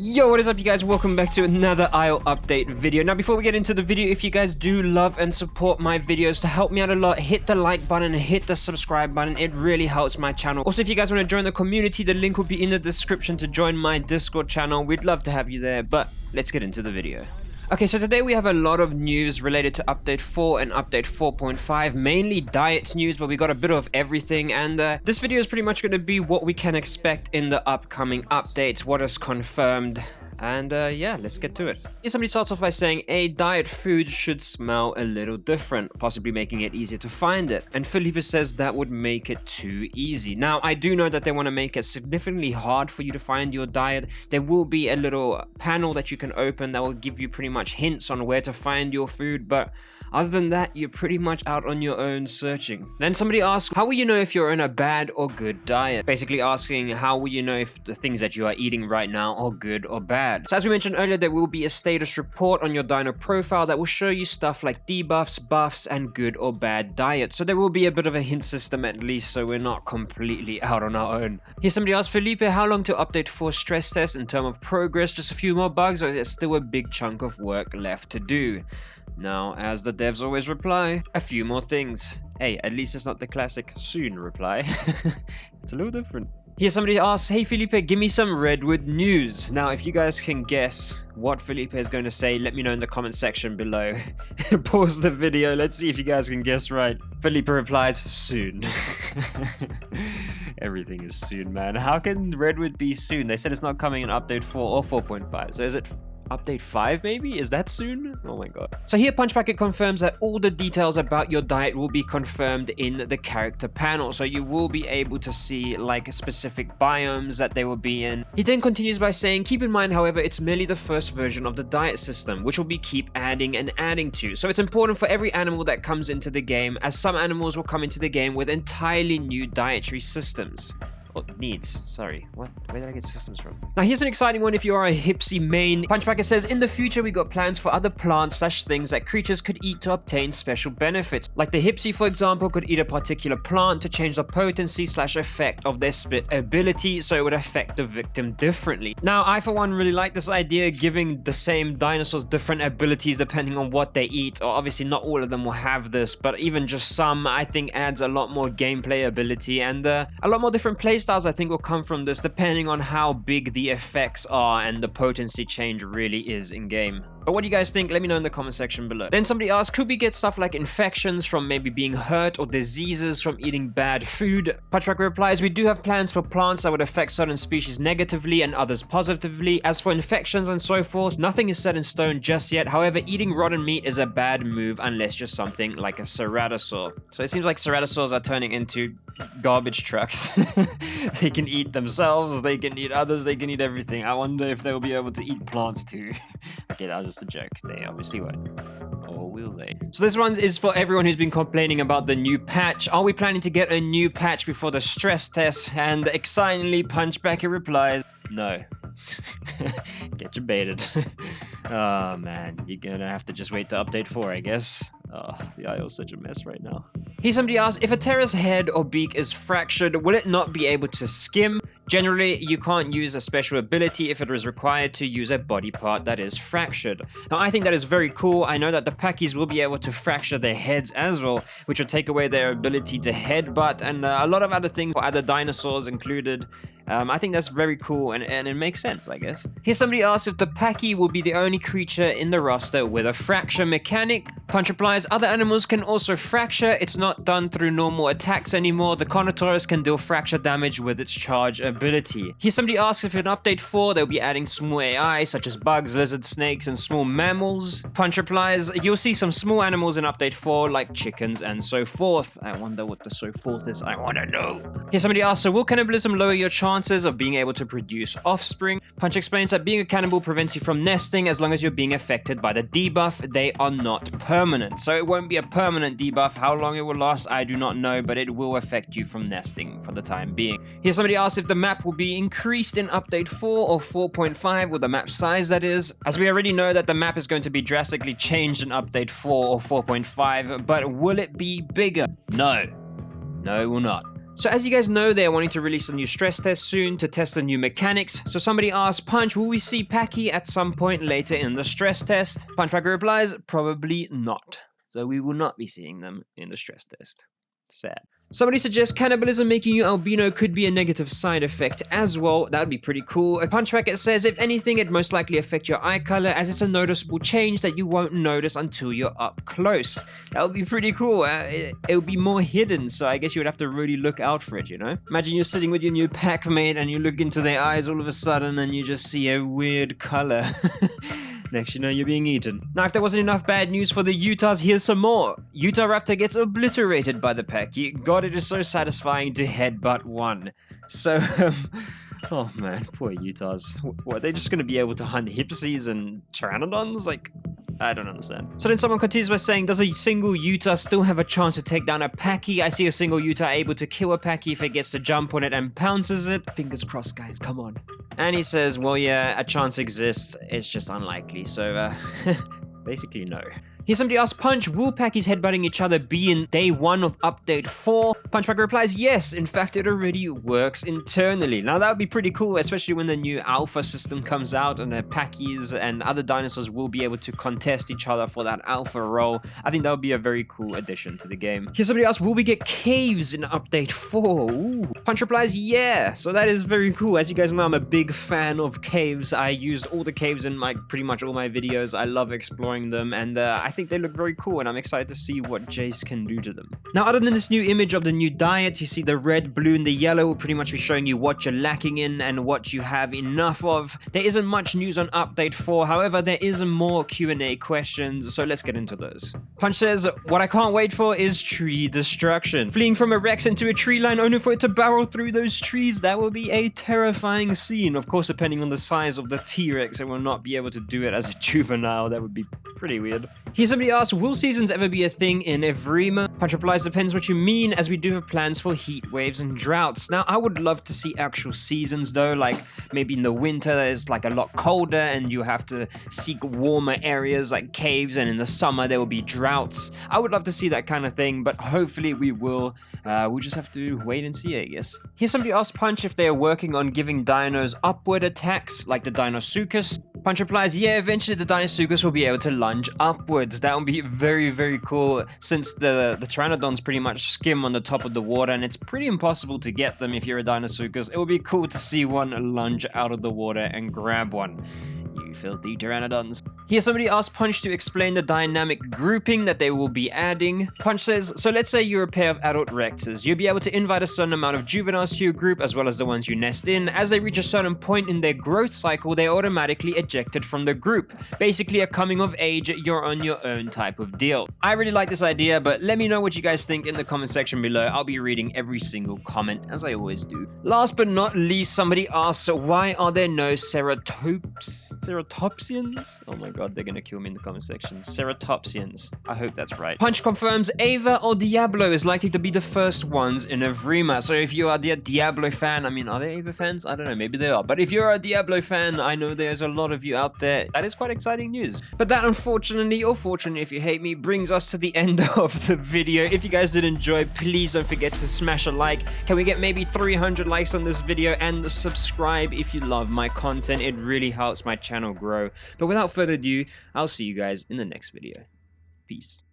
Yo, what is up you guys? Welcome back to another IO update video. Now before we get into the video, if you guys do love and support my videos, to help me out a lot, hit the like button and hit the subscribe button. It really helps my channel. Also, if you guys want to join the community, the link will be in the description to join my Discord channel. We'd love to have you there, but let's get into the video. Okay, so today we have a lot of news related to Update 4 and Update 4.5, mainly diet news, but we got a bit of everything, and this video is pretty much going to be what we can expect in the upcoming updates, what is confirmed, and yeah, let's get to it. Somebody starts off by saying, diet food should smell a little different, possibly making it easier to find it. And Felipe says that would make it too easy. Now, I do know that they want to make it significantly hard for you to find your diet. There will be a little panel that you can open that will give you pretty much hints on where to find your food, but other than that, you're pretty much out on your own searching. Then somebody asks, how will you know if you're on a bad or good diet? Basically asking, how will you know if the things that you are eating right now are good or bad? So as we mentioned earlier, there will be a status report on your dino profile that will show you stuff like debuffs, buffs, and good or bad diet. So there will be a bit of a hint system at least, so we're not completely out on our own. Here somebody asks, Felipe, how long to update 4 stress test in terms of progress? Just a few more bugs, or is there still a big chunk of work left to do? Now, as the devs always reply, a few more things. Hey, at least it's not the classic soon reply. It's a little different. Here somebody asks, hey Felipe, give me some Redwood news. Now, if you guys can guess what Felipe is going to say, let me know in the comment section below. Pause the video, let's see if you guys can guess right. Felipe replies, soon. Everything is soon, man. How can Redwood be soon? They said it's not coming in Update 4 or 4.5, so is it Update 5 maybe? Is that soon? Oh my god. So here Punchbucket confirms that all the details about your diet will be confirmed in the character panel. So you will be able to see like specific biomes that they will be in. He then continues by saying, keep in mind however, it's merely the first version of the diet system, which will be keep adding and adding to. So it's important for every animal that comes into the game, as some animals will come into the game with entirely new dietary systems. Needs, sorry, what? Where did I get systems from? Now here's an exciting one if you are a Hipsy main. Punchbucket says, in the future we got plans for other plants / things that creatures could eat to obtain special benefits. Like the Hipsy, for example, could eat a particular plant to change the potency / effect of their ability, so it would affect the victim differently. Now I for one really like this idea, giving the same dinosaurs different abilities depending on what they eat, or obviously not all of them will have this, but even just some I think adds a lot more gameplay ability, and a lot more different playstyles I think will come from this depending on how big the effects are and the potency change really is in game. But what do you guys think? Let me know in the comment section below. Then somebody asked, could we get stuff like infections from maybe being hurt or diseases from eating bad food? Punchbucket replies, we do have plans for plants that would affect certain species negatively and others positively. As for infections and so forth, nothing is set in stone just yet. However, eating rotten meat is a bad move unless you're something like a ceratosaur. So it seems like ceratosaurs are turning into garbage trucks. They can eat themselves, they can eat others, they can eat everything. I wonder if they'll be able to eat plants too. Okay, that was just a joke. They obviously won't. Or will they? So this one is for everyone who's been complaining about the new patch. Are we planning to get a new patch before the stress test? And excitingly, Punchbucket replies, no. Get you baited. Oh man, you're gonna have to just wait to update 4, I guess. Oh, the IO's such a mess right now. Here somebody asks, if a Terra's head or beak is fractured, will it not be able to skim? Generally, you can't use a special ability if it is required to use a body part that is fractured. Now, I think that is very cool. I know that the Packies will be able to fracture their heads as well, which will take away their ability to headbutt, and a lot of other things for other dinosaurs included. I think that's very cool, and it makes sense, I guess. Here somebody asks if the Pachy will be the only creature in the roster with a fracture mechanic. Punch replies, other animals can also fracture. It's not done through normal attacks anymore. The Carnotaurus can deal fracture damage with its charge ability. Here somebody asks if in Update 4 they'll be adding small AI such as bugs, lizards, snakes, and small mammals. Punch replies, you'll see some small animals in Update 4 like chickens and so forth. I wonder what the so forth is. I want to know. Here somebody asks, so will cannibalism lower your chances of being able to produce offspring? Punch explains that being a cannibal prevents you from nesting as long as you're being affected by the debuff. They are not permanent. So it won't be a permanent debuff. How long it will last, I do not know, but it will affect you from nesting for the time being. Here somebody asks if the map will be increased in Update 4 or 4.5, or the map size that is. As we already know that the map is going to be drastically changed in Update 4 or 4.5, but will it be bigger? No. No, it will not. So as you guys know, they're wanting to release a new stress test soon to test the new mechanics. So somebody asked Punch, will we see Packy at some point later in the stress test? Punchbacker replies, probably not. So we will not be seeing them in the stress test. Sad. Somebody suggests cannibalism making you albino could be a negative side effect as well. That would be pretty cool. A Punchbacker says, if anything, it'd most likely affect your eye color as it's a noticeable change that you won't notice until you're up close. That would be pretty cool. It would be more hidden, so I guess you would have to really look out for it, you know? Imagine you're sitting with your new pack mate and you look into their eyes all of a sudden and you just see a weird color. Next you know, you're being eaten. Now, if there wasn't enough bad news for the Utahs, here's some more. Utah Raptor gets obliterated by the Packy. God, it is so satisfying to headbutt one. So, oh man, poor Utahs. What, they're just gonna be able to hunt Hipsies and Pteranodons? Like, I don't understand. So then someone continues by saying, does a single Utah still have a chance to take down a Packy? I see a single Utah able to kill a Packy if it gets to jump on it and pounces it. Fingers crossed, guys, come on. And he says, well, yeah, a chance exists. It's just unlikely. So, basically, no. Here somebody asks Punch, will Packies headbutting each other be in day 1 of update 4? Punchbacker replies, yes, in fact it already works internally. Now that would be pretty cool, especially when the new alpha system comes out and the Packies and other dinosaurs will be able to contest each other for that alpha role. I think that would be a very cool addition to the game. Here somebody asks, will we get caves in update 4? Ooh. Punch replies, yeah, so that is very cool. As you guys know, I'm a big fan of caves. I used all the caves in pretty much all my videos. I love exploring them, and I think they look very cool, and I'm excited to see what Jace can do to them. Now, other than this new image of the new diet, you see the red, blue, and the yellow will pretty much be showing you what you're lacking in and what you have enough of. There isn't much news on update 4, however, there is more Q&A questions, so let's get into those. Punch says, what I can't wait for is tree destruction. Fleeing from a Rex into a tree line only for it to barrel through those trees, that will be a terrifying scene. Of course, depending on the size of the T-Rex, it will not be able to do it as a juvenile. That would be pretty weird. Here somebody asks, will seasons ever be a thing in Evrima? Punch replies, depends what you mean, as we do have plans for heat waves and droughts. Now, I would love to see actual seasons though, like maybe in the winter it's like a lot colder and you have to seek warmer areas like caves, and in the summer there will be droughts. I would love to see that kind of thing, but hopefully we will. We'll just have to wait and see, I guess. Here somebody asked Punch if they are working on giving dinos upward attacks, like the Dinosuchus. Punch replies, yeah, eventually the Dinosuchus will be able to lunge upwards. That would be very, very cool, since the Pteranodons pretty much skim on the top of the water, and it's pretty impossible to get them if you're a Dinosuchus. It would be cool to see one lunge out of the water and grab one. You filthy Pteranodons. Here somebody asked Punch to explain the dynamic grouping that they will be adding. Punch says, so let's say you're a pair of adult Rexes. You'll be able to invite a certain amount of juveniles to your group, as well as the ones you nest in. As they reach a certain point in their growth cycle, they're automatically ejected from the group. Basically a coming of age, you're on your own type of deal. I really like this idea, but let me know what you guys think in the comment section below. I'll be reading every single comment, as I always do. Last but not least, somebody asks, why are there no ceratopsians? Oh my god, they're gonna kill me in the comment section. Ceratopsians. I hope that's right. Punch confirms Ava or Diablo is likely to be the first ones in Evrima. So if you are the Diablo fan, I mean, are there Ava fans? I don't know, maybe they are. But if you're a Diablo fan, I know there's a lot of you out there. That is quite exciting news. But that, unfortunately, or fortunately if you hate me, brings us to the end of the video. If you guys did enjoy, please don't forget to smash a like. Can we get maybe 300 likes on this video, and subscribe if you love my content? It really helps my channel grow. But without further ado, I'll see you guys in the next video. Peace.